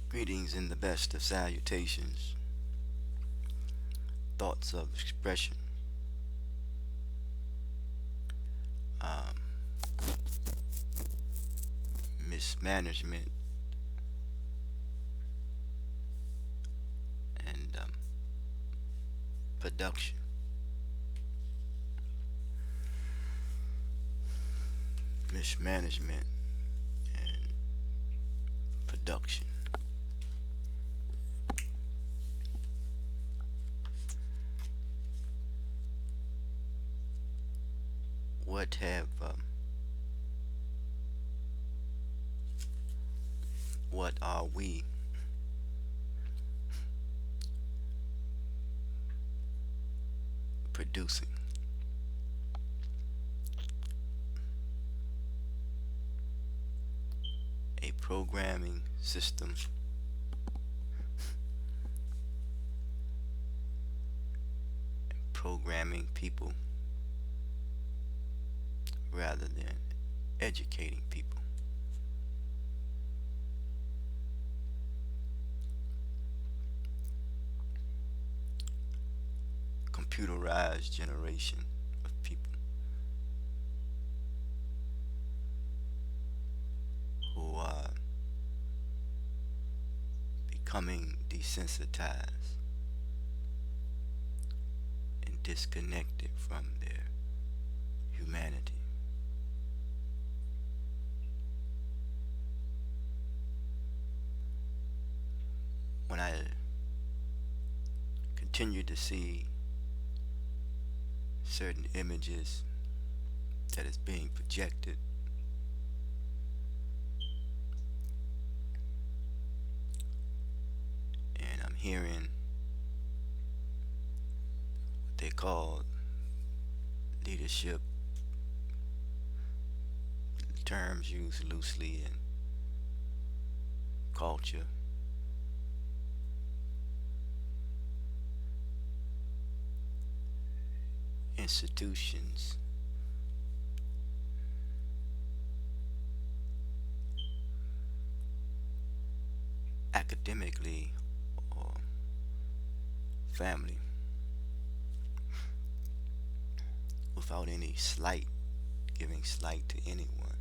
Greetings in the best of salutations, thoughts of expression, um, mismanagement, and production. Mismanagement and production. What have what are we producing? A programming system, programming people rather than educating people. Computerized generation of people who are becoming desensitized and disconnected from their humanity. When I continue to see certain images that is being projected, and I'm hearing what they call leadership, terms used loosely in culture, institutions, academically, or family, without any slight, giving slight to anyone.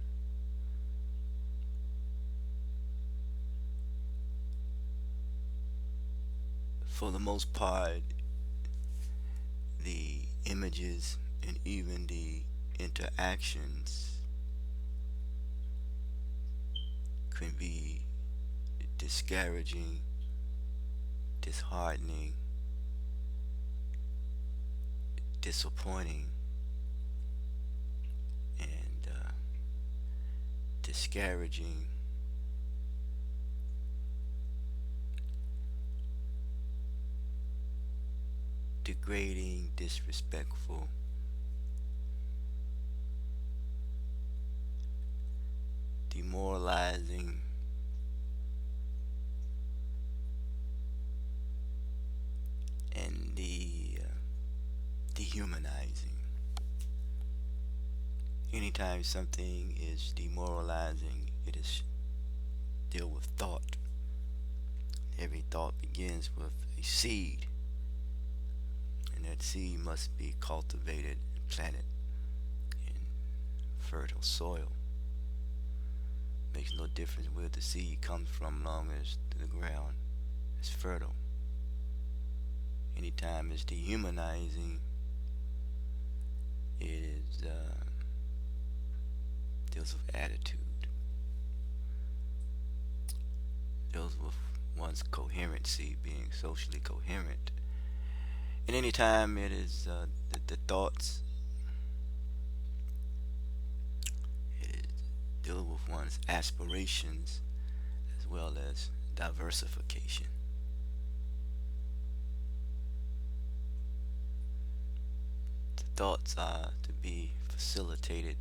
For the most part, the images and even the interactions can be discouraging, disheartening, disappointing, and discouraging, degrading, disrespectful, demoralizing, and the dehumanizing. Anytime something is demoralizing, it is deal with thought. Every thought begins with a seed, and that seed must be cultivated and planted in fertile soil. Makes no difference where the seed comes from, long as the ground is fertile. Anytime it's dehumanizing, it is deals with attitude, deals with one's coherency, being socially coherent. And anytime it is the thoughts, it deals with one's aspirations as well as diversification. The thoughts are to be facilitated,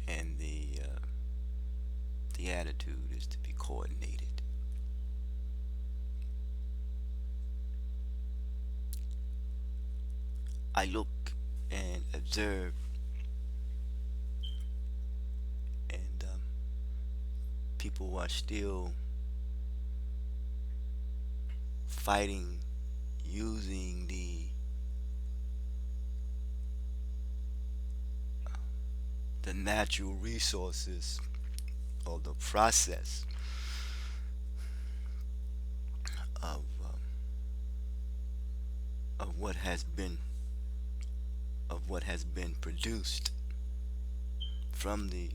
and the attitude is to be coordinated. I look and observe and people are still fighting using the natural resources or the process of of what has been of what has been produced from the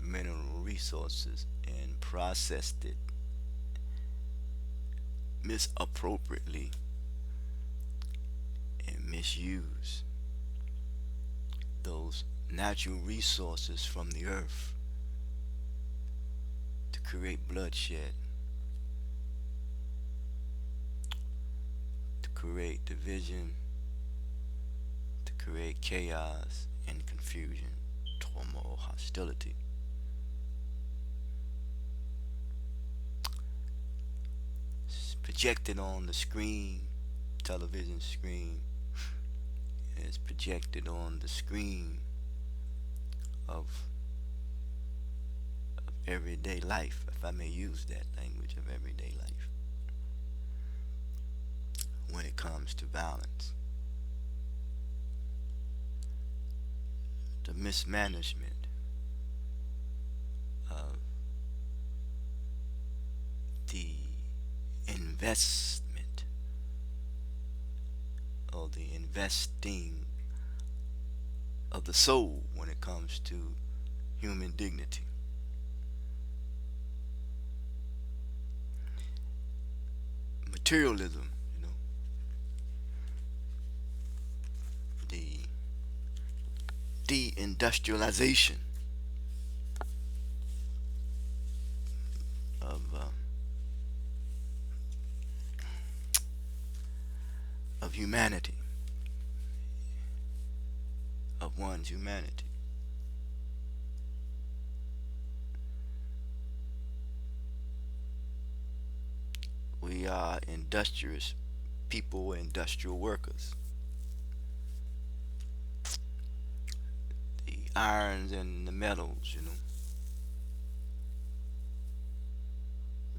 mineral resources and processed it misappropriately and misuse those natural resources from the earth to create bloodshed, to create division, to create chaos and confusion, turmoil, hostility. It's projected on the screen, television screen, is projected on the screen of everyday life, if I may use that language of everyday life, when it comes to violence. The mismanagement of the investment or the investing of the soul when it comes to human dignity. Materialism, the deindustrialization of humanity, of one's humanity. We are industrious people, industrial workers. The irons and the metals,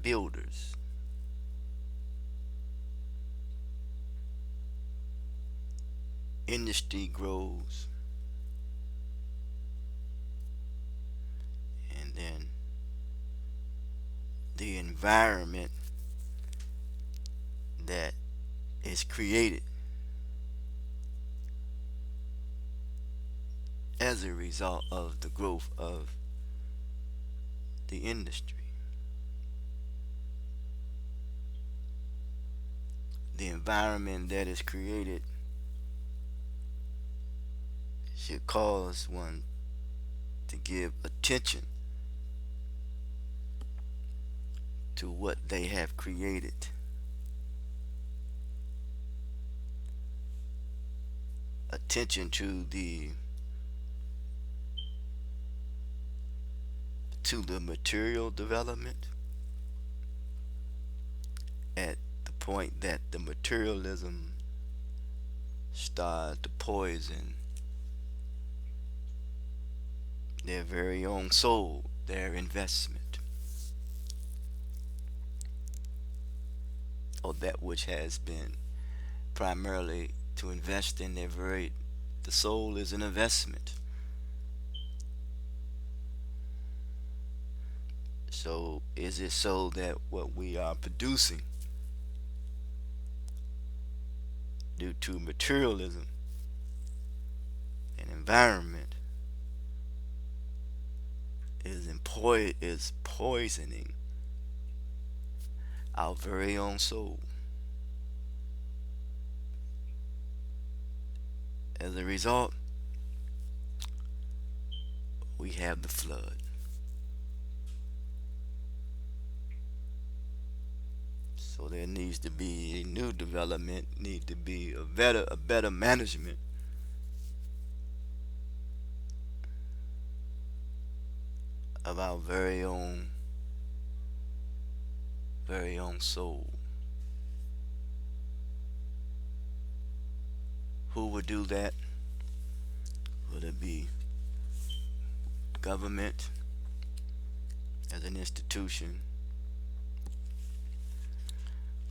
builders. Industry grows, and then the environment that is created as a result of the growth of the industry. The environment that is created should cause one to give attention to what they have created. Attention to the material development at the point that the materialism started to poison their very own soul, their investment, or that which has been primarily to invest in the soul is an investment. So is it so that what we are producing due to materialism and environment is poisoning our very own soul? As a result, we have the flood. So there needs to be a new development, need to be a better management of our very own soul. Who would do that? Would it be government as an institution,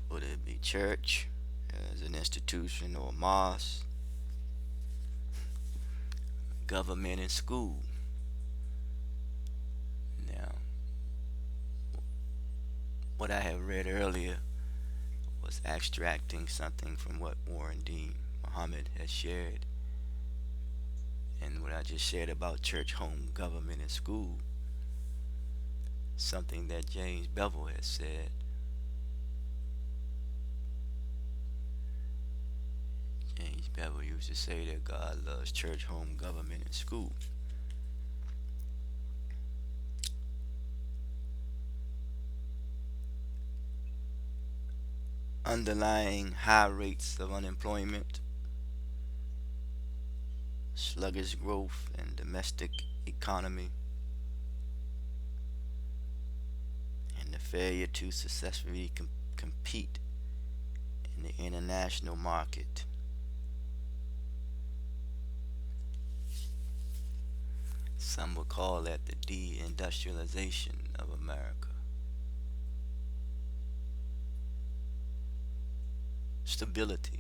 whether it be church as an institution or mosque, government, and school. Now, what I have read earlier was extracting something from what Warren D. Muhammad has shared, and what I just shared about church, home, government, and school, something that James Bevel has said. James Bevel used to say that God loves church, home, government, and school. Underlying high rates of unemployment, sluggish growth in domestic economy, and the failure to successfully compete in the international market. Some would call that the deindustrialization of America. Stability.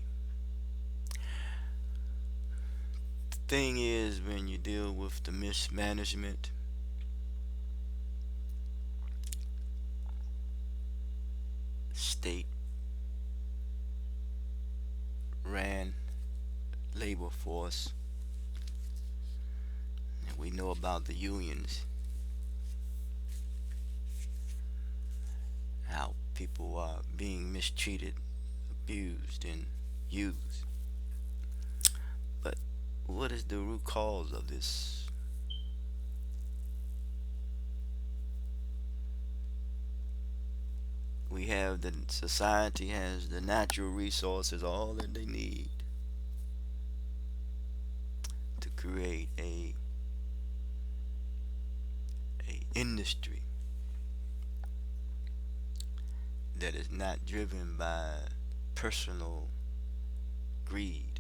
The thing is, when you deal with the mismanagement, state ran labor force, and we know about the unions, how people are being mistreated, abused, and used. But what is the root cause of this? We have the society has the natural resources, all that they need to create a industry that is not driven by personal greed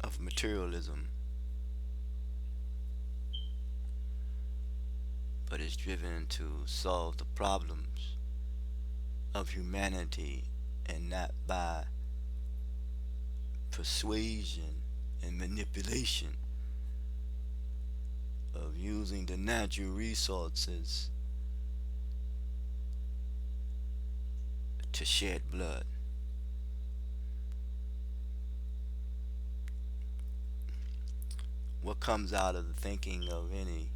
of materialism, but is driven to solve the problems of humanity, and not by persuasion and manipulation of using the natural resources to shed blood. What comes out of the thinking of any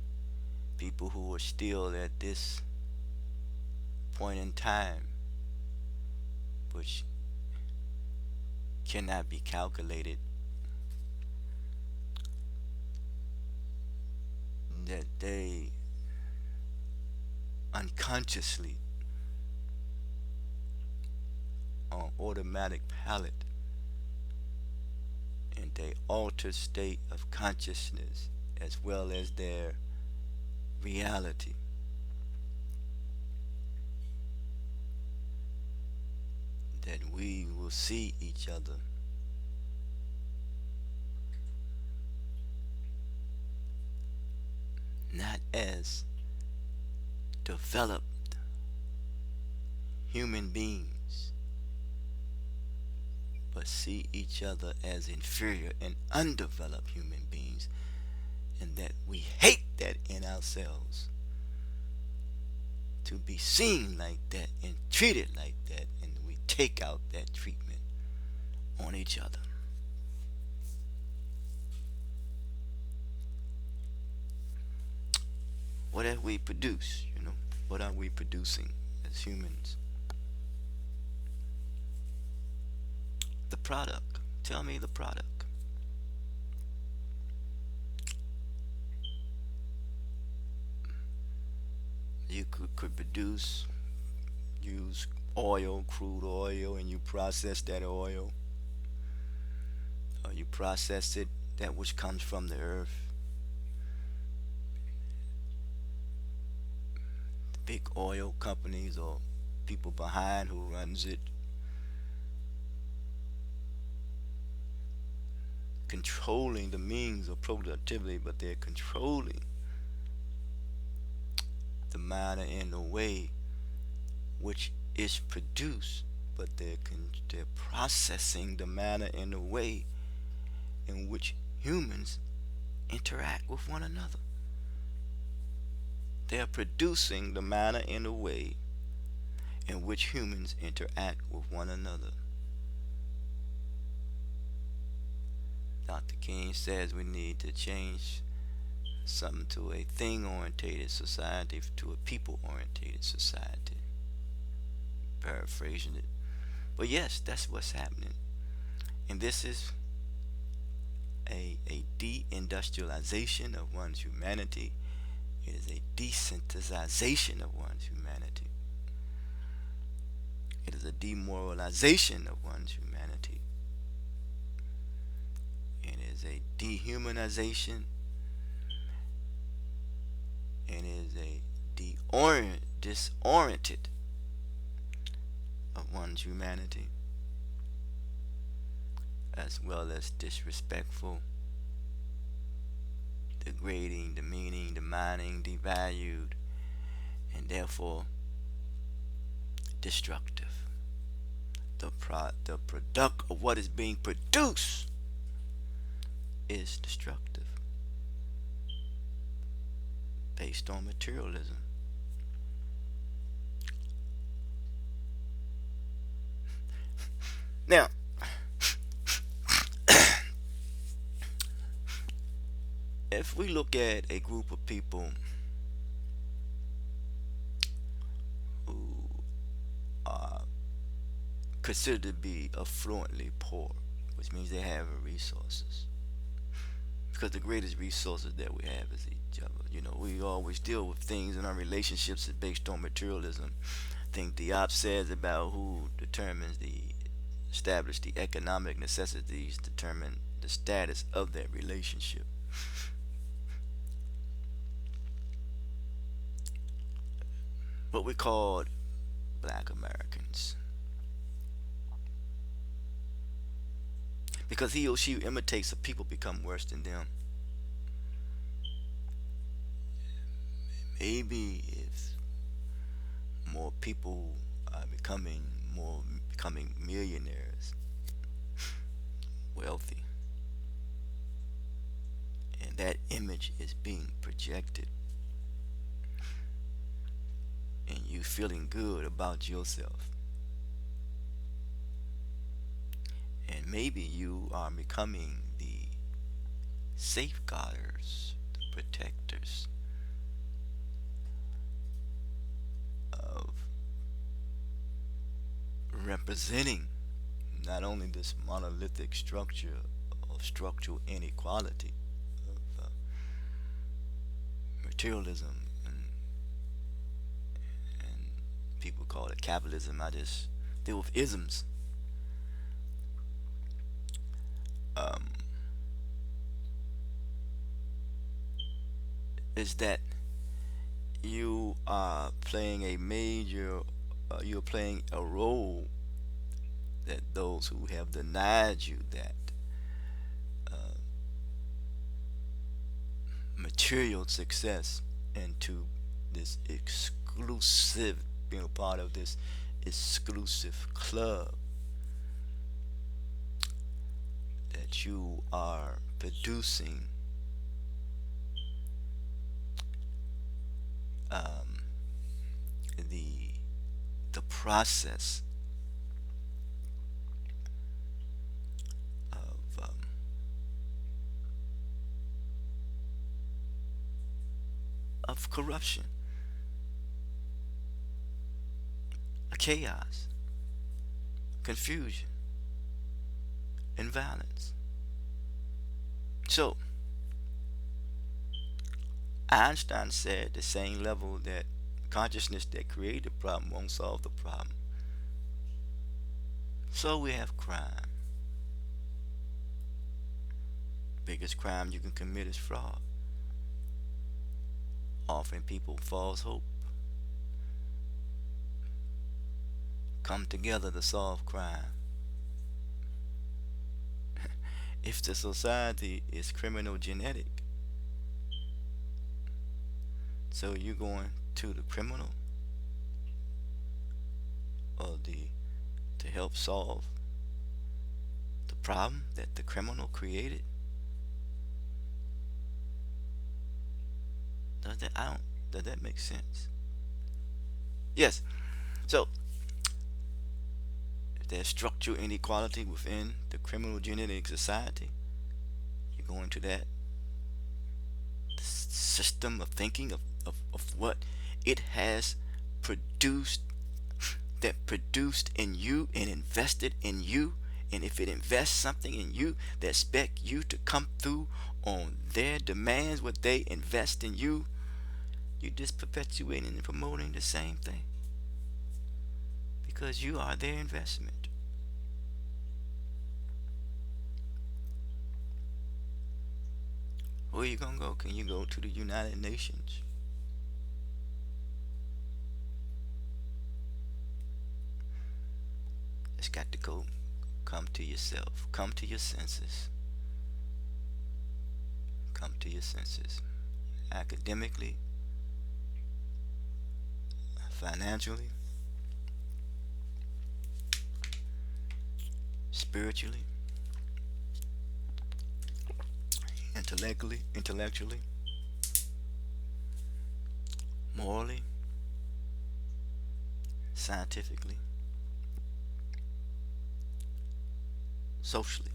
people who are still at this point in time, which cannot be calculated, that they unconsciously, on automatic pilot, in their altered state of consciousness as well as their reality, that we will see each other not as developed human beings, but see each other as inferior and undeveloped human beings, and that we hate that in ourselves, to be seen like that and treated like that, and we take out that treatment on each other. What have we produced? What are we producing as humans? The product. Tell me the product. You could produce, use oil, crude oil, and you process that oil. Or you process it, that which comes from the earth. The big oil companies or people behind who runs it controlling the means of productivity, but they're controlling the matter in the way which is produced, but they're processing the matter in the way in which humans interact with one another. They are producing the matter in the way in which humans interact with one another. Dr. King says we need to change something to a thing orientated society to a people orientated society. Paraphrasing it. But yes, that's what's happening. And this is a deindustrialization of one's humanity. It is a desensitization of one's humanity. It is a demoralization of one's humanity. It is a dehumanization. And it is a disoriented of one's humanity, as well as disrespectful, degrading, demeaning, demeaning, devalued, and therefore destructive. The product of what is being produced is destructive, based on materialism. Now, if we look at a group of people who are considered to be affluently poor, which means they have resources, because the greatest resources that we have is each other. You know, we always deal with things in our relationships based on materialism. I think Diop says about who determines establish the economic necessities determine the status of that relationship. What we called black Americans. Because he or she imitates, the people become worse than them. Maybe if more people are becoming millionaires, wealthy, and that image is being projected, and you feeling good about yourself, and maybe you are becoming the safeguarders, the protectors of representing not only this monolithic structure of structural inequality of materialism, and people call it capitalism. I just deal with isms. um, is that you are playing a major you're playing a role that those who have denied you that uh, material success, and to this exclusive, being a part of this exclusive club, that you are producing um, the the process of corruption, chaos, confusion, and violence. So Einstein said the same level that consciousness that created the problem won't solve the problem. So we have crime. Biggest crime you can commit is fraud, offering people false hope. Come together to solve crime. If the society is criminal genetic, So you're going to the criminal or the to help solve the problem that the criminal created? Does that I don't does that make sense? Yes. So if there's structural inequality within the criminal genetic society, you go into that system of thinking of what it has produced, that produced in you and invested in you. And if it invests something in you, they expect you to come through on their demands, what they invest in you. You're just perpetuating and promoting the same thing because you are their investment. Where you gonna go? Can you go to the United Nations? It's got to go. Come to yourself. Come to your senses. Come to your senses. Academically, financially, spiritually, intellectually, morally, scientifically, socially.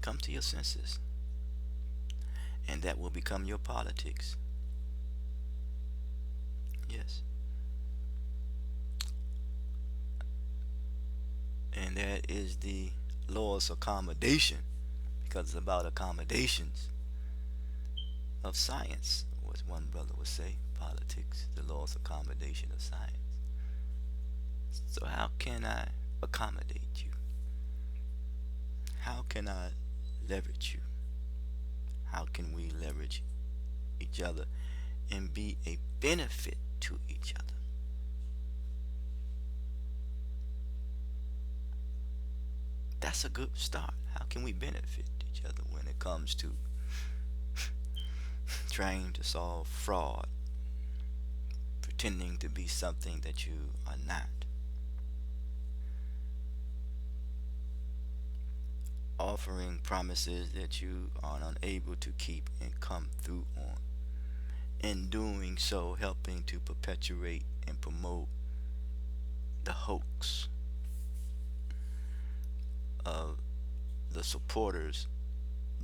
Come to your senses, and that will become your politics. Yes. And that is the laws of accommodation, because it's about accommodations of science, what one brother would say, politics, the laws of accommodation of science. So how can I accommodate you? How can I leverage you? How can we leverage each other and be a benefit to each other? That's a good start. How can we benefit each other when it comes to trying to solve fraud, pretending to be something that you are not, offering promises that you are unable to keep and come through on, in doing so helping to perpetuate and promote the hoax of the supporters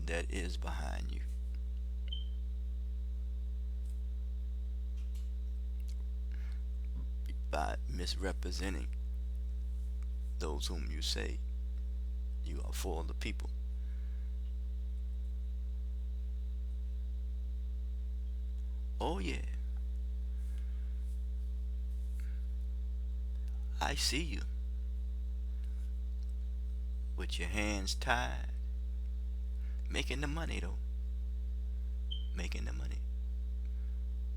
that is behind you, by misrepresenting those whom you say you are for the people. Oh yeah, I see you with your hands tied, making the money though, making the money.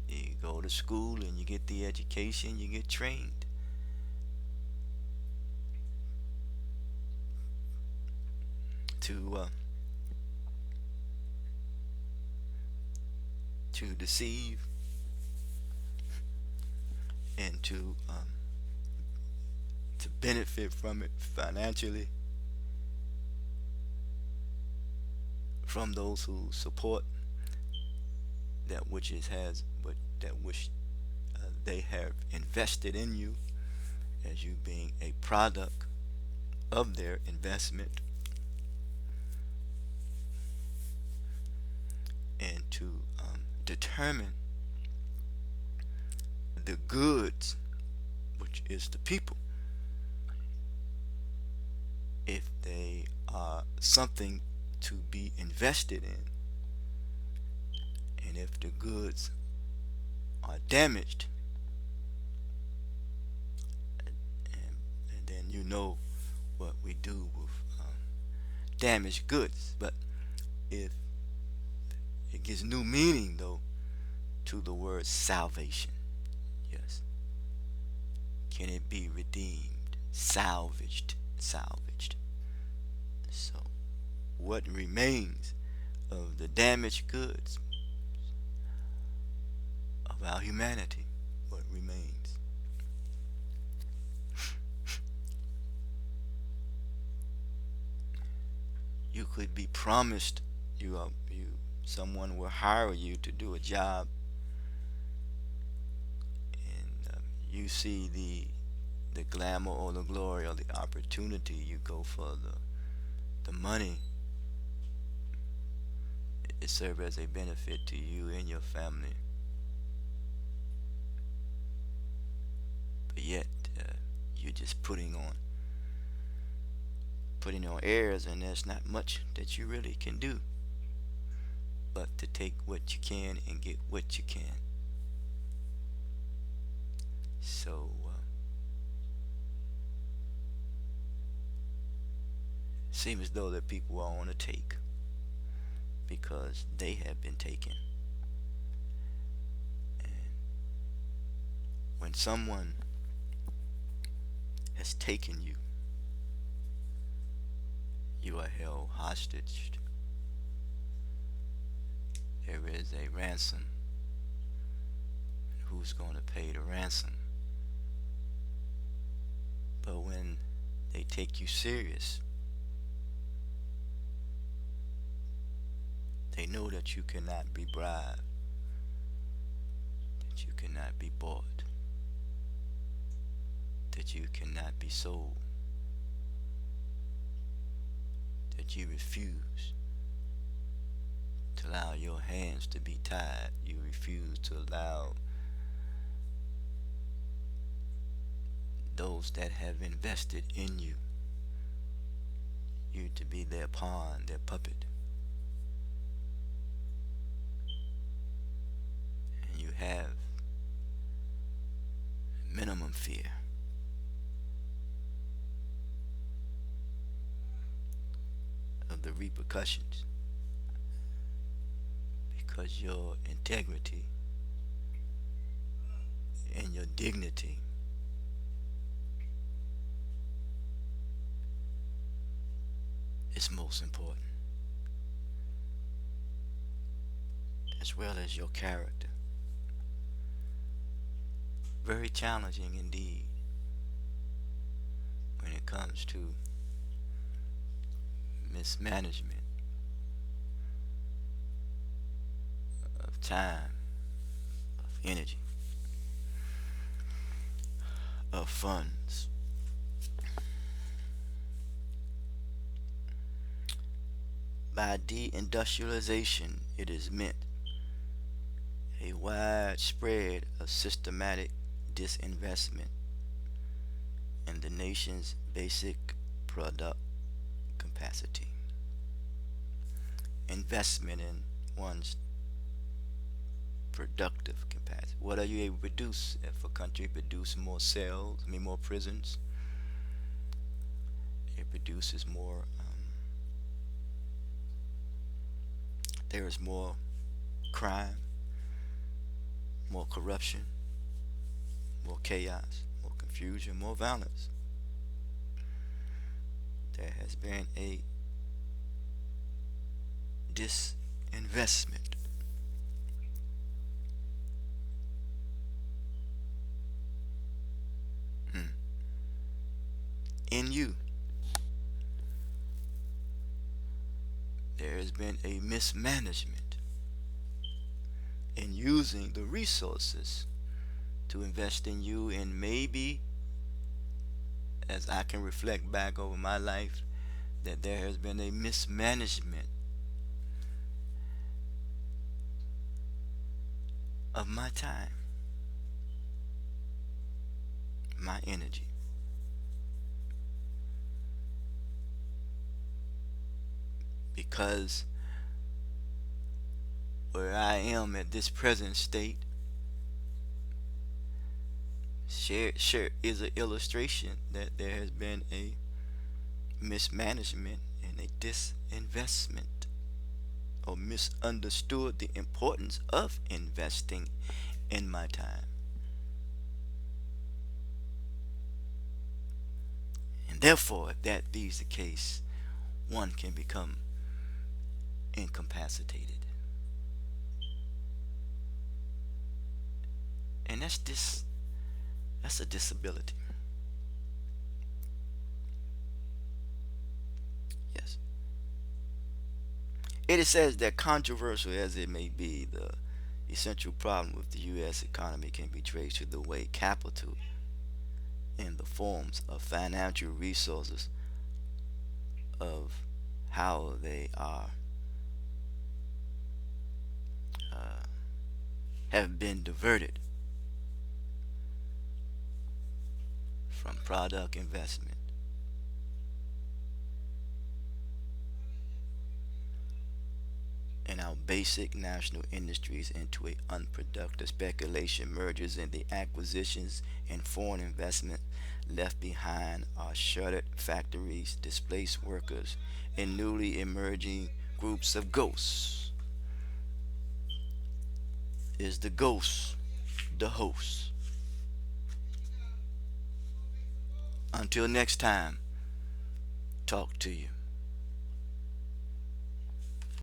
You go to school and you get the education, you get trained to to deceive and to benefit from it financially from those who support that which is has but that which they have invested in you as you being a product of their investment, and to determine the goods, which is the people, if they are something to be invested in, and if the goods are damaged, and then you know what we do with damaged goods. But if it gives new meaning though to the word salvation, yes, can it be redeemed, salvaged, salvaged? So what remains of the damaged goods of our humanity, what remains. You could be promised someone will hire you to do a job, and you see the glamour or the glory or the opportunity. You go for the money. It serves as a benefit to you and your family, but yet you're just putting on airs, and there's not much that you really can do but to take what you can and get what you can. So it seems as though that people are on a take because they have been taken. And when someone has taken you, you are held hostage. There is a ransom. Who's going to pay the ransom? But when they take you serious, they know that you cannot be bribed, that you cannot be bought, that you cannot be sold, that you refuse to allow your hands to be tied. You refuse to allow those that have invested in you to be their pawn, their puppet. And you have minimum fear of the repercussions because your integrity and your dignity is most important, as well as your character. Very challenging indeed when it comes to mismanagement of time, of energy, of funds. By deindustrialization, it is meant a widespread of systematic disinvestment in the nation's basic product capacity. Investment in one's productive capacity. What are you able to produce? If a country produces more cells, more prisons, it produces more. There is more crime, more corruption, more chaos, more confusion, more violence. There has been a disinvestment in you. There has been a mismanagement in using the resources to invest in you, and maybe as I can reflect back over my life, that there has been a mismanagement of my time, my energy. Because where I am at this present state share is an illustration that there has been a mismanagement and a disinvestment, or misunderstood the importance of investing in my time. And therefore, if that be the case, one can become incapacitated. And that's a disability. Yes. It says that controversial as it may be, the essential problem with the US economy can be traced to the way capital in the forms of financial resources of how they are uh, have been diverted from product investment in our basic national industries into a unproductive speculation, mergers, and the acquisitions and foreign investment left behind are shuttered factories, displaced workers, and newly emerging groups of ghosts. Is the ghost the host? Until next time, talk to you.